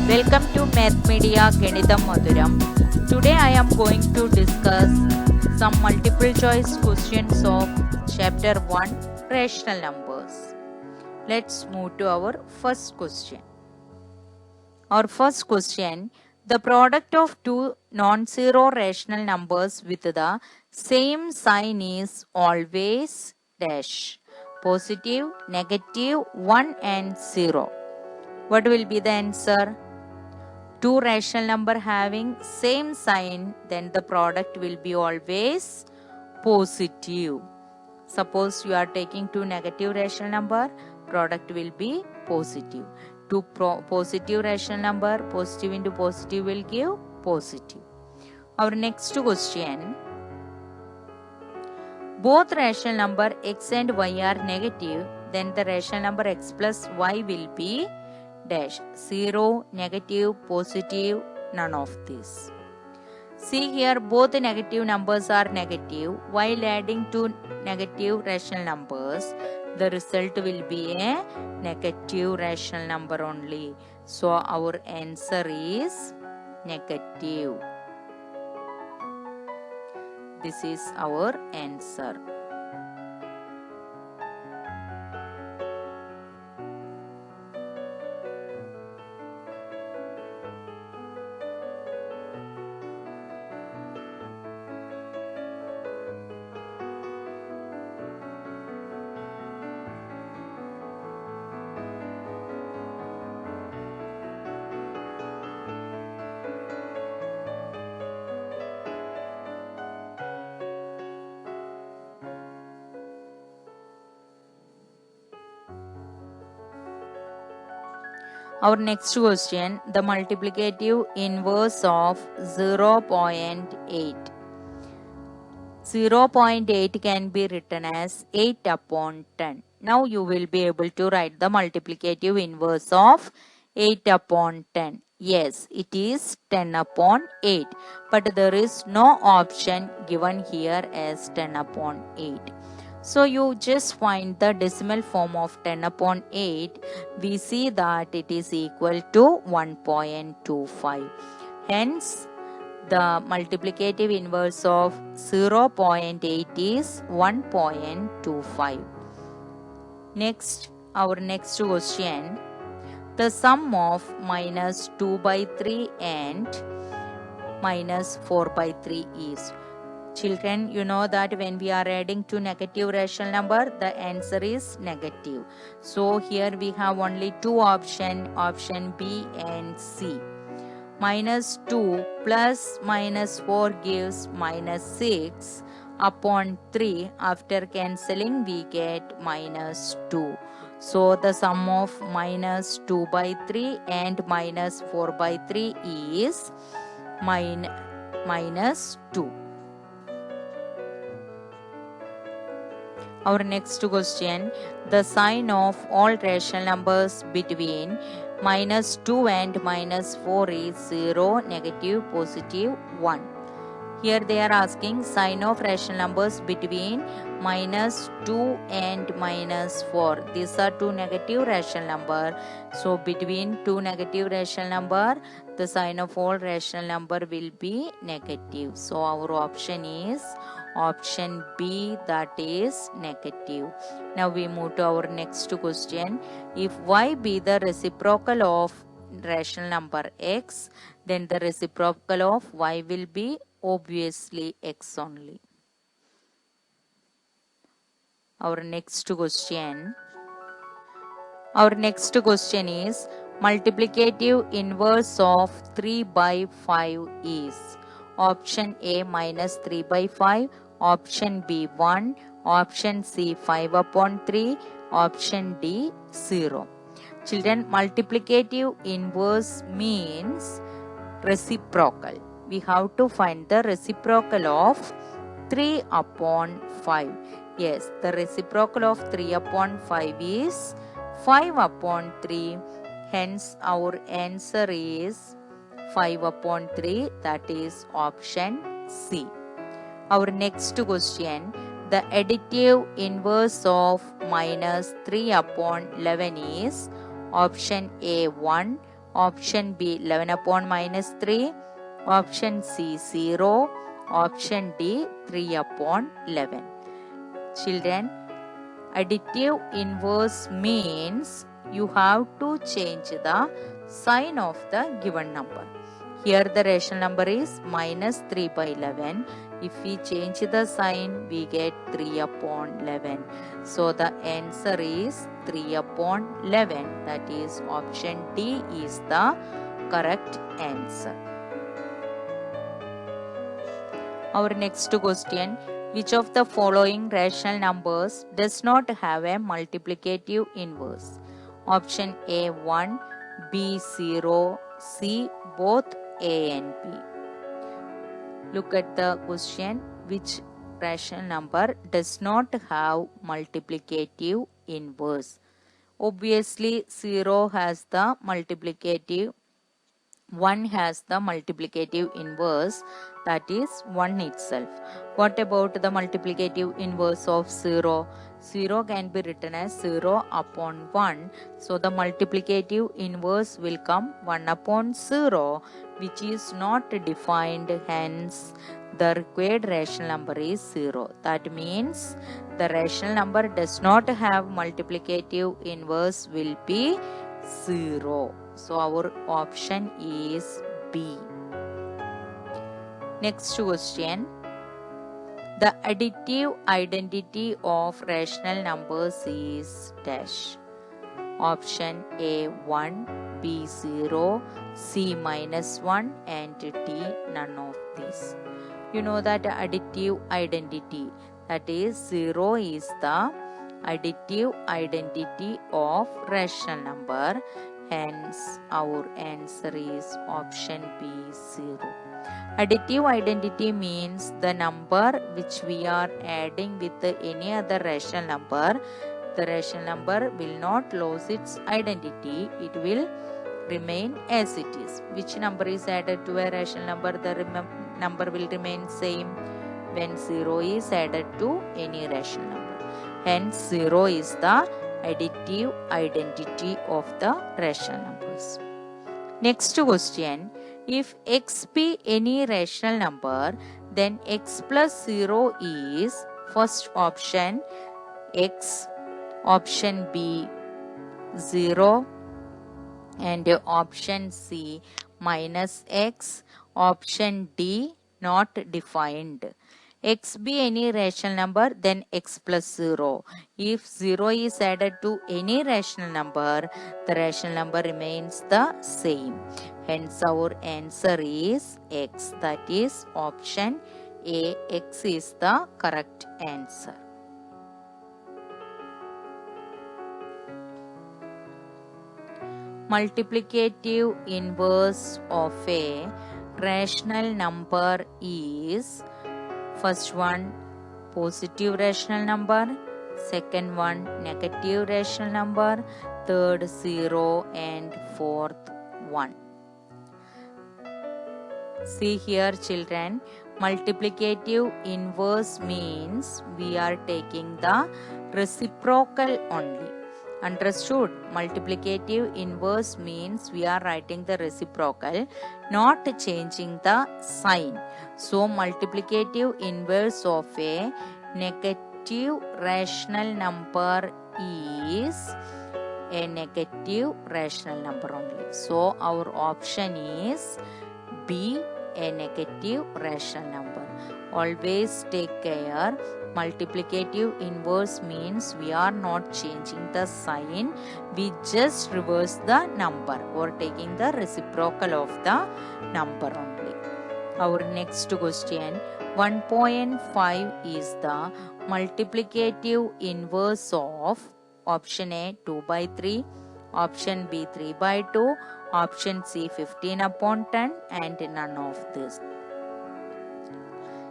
Welcome to Math Media Ganitham Madhuram. Today I am going to discuss some multiple choice questions of Chapter 1 Rational Numbers. Let's move to our first question. Our first question, the product of two non-zero rational numbers with the same sign is always dash. Positive, negative, 1 and 0. What will be the answer? Two rational number having same sign, then the product will be always positive. Suppose you are taking two negative rational number, product will be positive. Two positive rational number, positive into positive will give positive. Our next question, both rational number x and y are negative, then the rational number x plus y will be dash. 0, negative, positive, none of this. See here, both negative numbers are negative. While adding two negative rational numbers, the result will be a negative rational number only. So our answer is negative. This is our answer. Our next question, the multiplicative inverse of 0.8. 0.8 can be written as 8 upon 10. Now you will be able to write the multiplicative inverse of 8 upon 10. Yes, it is 10 upon 8. But there is no option given here as 10 upon 8. So you just find the decimal form of 10 upon 8. We see that it is equal to 1.25. Hence, the multiplicative inverse of 0.8 is 1.25. Next, our next question. The sum of minus 2 by 3 and minus 4 by 3 is. Children, you know that when we are adding two negative rational number, the answer is negative. So here we have only two options, option B and C. Minus 2 plus minus 4 gives minus 6 upon 3. After cancelling, we get minus 2. So the sum of minus 2 by 3 and minus 4 by 3 is minus 2. Our next question, the sign of all rational numbers between minus 2 and minus 4 is 0, negative, positive, 1. Here they are asking sign of rational numbers between minus 2 and minus 4. These are two negative rational number. So between two negative rational number, the sign of all rational number will be negative. So our option is option B, that is negative. Now we move to our next question. If y be the reciprocal of rational number x, then the reciprocal of y will be obviously x only. Our next question is multiplicative inverse of 3 by 5 is. Option A minus 3 by 5, option B 1, option C 5 upon 3, option D 0. Children, multiplicative inverse means reciprocal. We have to find the reciprocal of 3 upon 5. Yes, the reciprocal of 3 upon 5 is 5 upon 3. Hence, our answer is 5 upon 3, that is option C. Our next question, the additive inverse of minus 3 upon 11 is option A 1, Option B 11 upon minus 3. Option C 0. Option D 3 upon 11. Children, additive inverse means you have to change the sign of the given number. Here the rational number is minus 3 by 11. If we change the sign, we get 3 upon 11. So the answer is 3 upon 11. That is option D is the correct answer. Our next question. Which of the following rational numbers does not have a multiplicative inverse? Option A 1, B 0, C both A and B. Look at the question. Which rational number does not have multiplicative inverse? Obviously 0 has the multiplicative, 1 has the multiplicative inverse, that is 1 itself. What about the multiplicative inverse of 0? 0 can be written as 0 upon 1. So the multiplicative inverse will come 1 upon 0, which is not defined. Hence, the required rational number is 0. That means the rational number does not have multiplicative inverse will be 0. So our option is B. Next question. The additive identity of rational numbers is dash. Option A 1, B 0, C minus 1 and D none of these. You know that additive identity, that is 0 is the additive identity of rational number. Hence, our answer is option B 0. Additive identity means the number which we are adding with any other rational number. The rational number will not lose its identity. It will remain as it is. Which number is added to a rational number? The number will remain same when 0 is added to any rational number. Hence, 0 is the additive identity of the rational numbers. Next question. If x be any rational number, then x plus 0 is first option x, option B 0 and option C minus x, option D not defined. X be any rational number, then x plus 0. If 0 is added to any rational number, the rational number remains the same. Hence our answer is x, that is option A. X is the correct answer. Multiplicative inverse of a rational number is first one positive rational number, second one negative rational number, third 0 and fourth 1. See here children, multiplicative inverse means we are taking the reciprocal only. Understood? Multiplicative inverse means we are writing the reciprocal, not changing the sign. So multiplicative inverse of a negative rational number is a negative rational number only. So our option is B, a negative rational number. Always take care. Multiplicative inverse means we are not changing the sign. We just reverse the number or taking the reciprocal of the number only. Our next question. 1.5 is the multiplicative inverse of option A 2 by 3, option B 3 by 2, option C 15 upon 10 and none of this.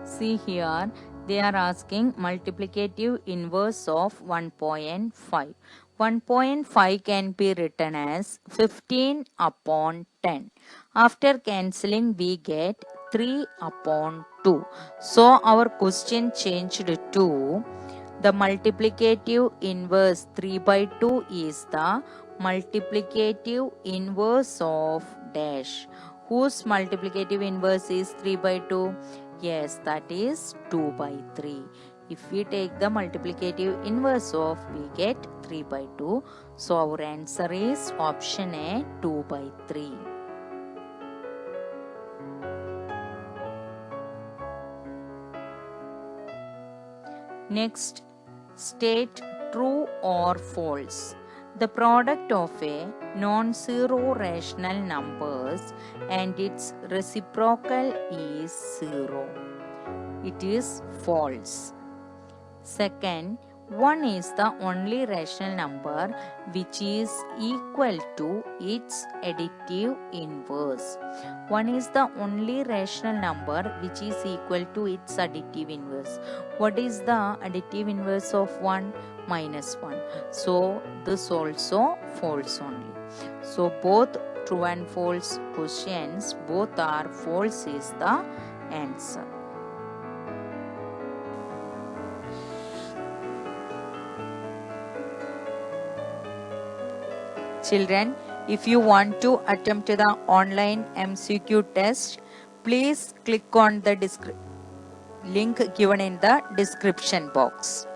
See here, they are asking multiplicative inverse of 1.5. 1.5 can be written as 15 upon 10. After cancelling, we get 3 upon 2. So our question changed to the multiplicative inverse 3 by 2 is the multiplicative inverse of dash. Whose multiplicative inverse is 3 by 2? Yes, that is 2 by 3. If we take the multiplicative inverse of, we get 3 by 2. So our answer is option A, 2 by 3. Next, state true or false. The product of a non-zero rational numbers and its reciprocal is 0. It is false. Second, 1 is the only rational number which is equal to its additive inverse. 1 is the only rational number which is equal to its additive inverse. What is the additive inverse of 1? Minus 1. So this also false only. So both true and false questions, both are false is the answer. Children, if you want to attempt the online MCQ test, please click on the link given in the description box.